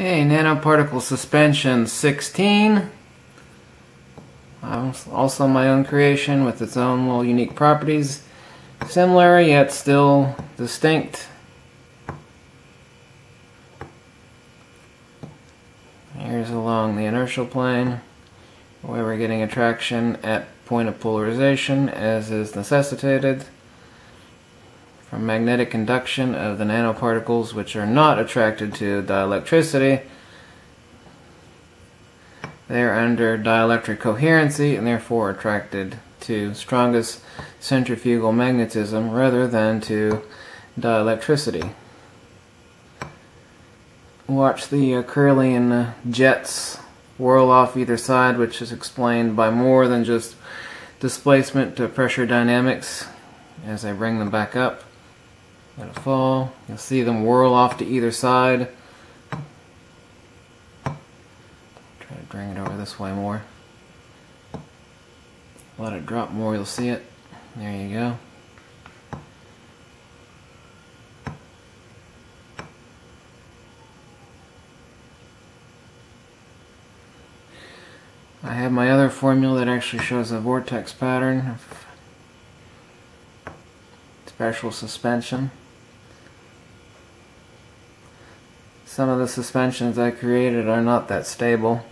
Okay, nanoparticle suspension 16. Also my own creation with its own little unique properties. Similar yet still distinct. Here's along the inertial plane where we're getting attraction at point of polarization as is necessitated from magnetic induction of the nanoparticles, which are not attracted to dielectricity. They are under dielectric coherency and therefore attracted to strongest centrifugal magnetism rather than to dielectricity. Watch the Curlian jets whirl off either side, which is explained by more than just displacement to pressure dynamics. As I bring them back up, let it fall. You'll see them whirl off to either side. Try to bring it over this way more. Let it drop more, you'll see it. There you go. I have my other formula that actually shows a vortex pattern of special suspension. Some of the suspensions I created are not that stable.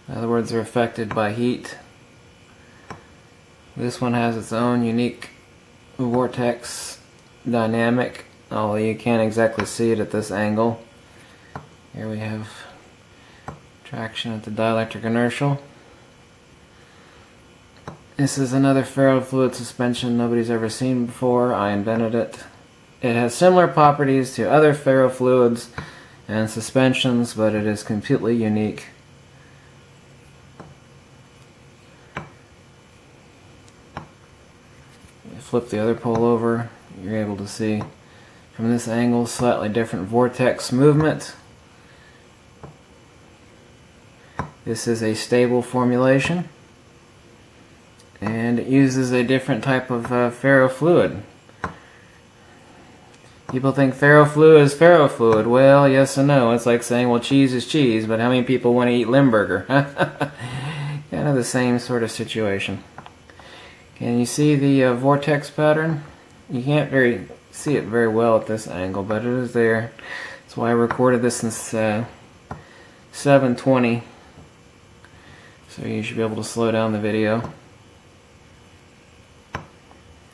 In other words, they're affected by heat. This one has its own unique vortex dynamic, although you can't exactly see it at this angle. Here we have traction at the dielectric inertial. This is another ferrofluid suspension nobody's ever seen before. I invented it. It has similar properties to other ferrofluids and suspensions, but it is completely unique. You flip the other pole over, you're able to see from this angle slightly different vortex movement. This is a stable formulation, and it uses a different type of ferrofluid. People think ferrofluid is ferrofluid. Well, yes and no. It's like saying, well, cheese is cheese, but how many people want to eat Limburger? Kind of the same sort of situation. Can you see the vortex pattern? You can't see it very well at this angle, but it is there. That's why I recorded this in 720. So you should be able to slow down the video.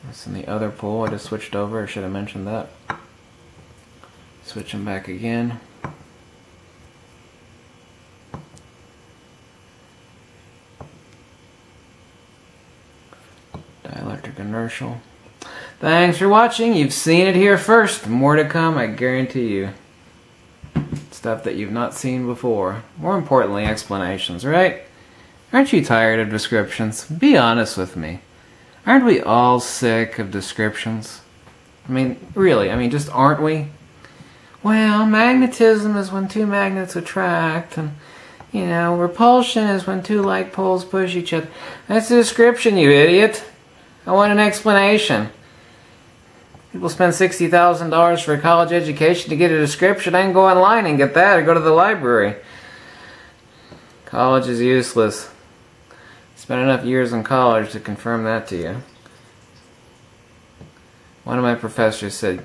That's in the other pole. I just switched over. I should have mentioned that. Switch them back again. Dielectric inertial. Thanks for watching. You've seen it here first. More to come, I guarantee you. Stuff that you've not seen before. More importantly, explanations, right? Aren't you tired of descriptions? Be honest with me. Aren't we all sick of descriptions? I mean, really, just aren't we? Well, magnetism is when two magnets attract, and, repulsion is when two like poles push each other. That's a description, you idiot. I want an explanation. People spend $60,000 for a college education to get a description. I can go online and get that, or go to the library. College is useless. Spent enough years in college to confirm that to you. One of my professors said,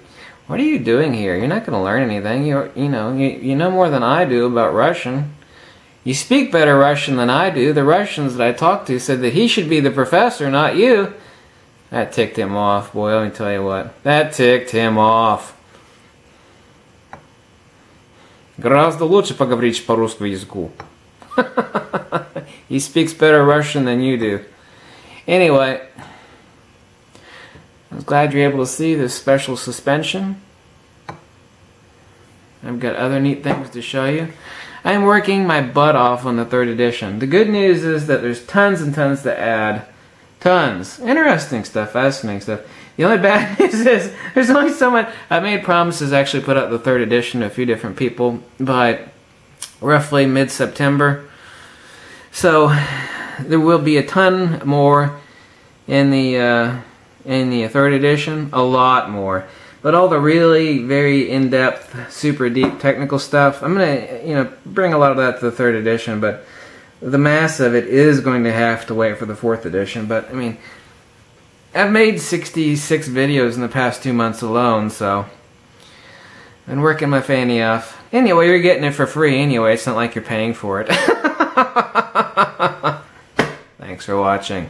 "What are you doing here? You're not going to learn anything. You know more than I do about Russian. You speak better Russian than I do. The Russians that I talked to said that he should be the professor, not you." That ticked him off, boy, let me tell you what. That ticked him off. Гораздо лучше поговорить по русскому языку. He speaks better Russian than you do. Anyway, I was glad you're able to see this special suspension. I've got other neat things to show you. I'm working my butt off on the 3rd edition. The good news is that there's tons and tons to add. Tons. Interesting stuff, fascinating stuff. The only bad news is there's only so much. I made promises to actually put out the 3rd edition to a few different people by roughly mid-September. So there will be a ton more in the 3rd edition, a lot more. But all the really very in-depth, super deep technical stuff, I'm gonna, bring a lot of that to the 3rd edition, but the mass of it is going to have to wait for the 4th edition. But, I mean, I've made 66 videos in the past 2 months alone, so I've been working my fanny off. Anyway, you're getting it for free anyway. It's not like you're paying for it. Thanks for watching.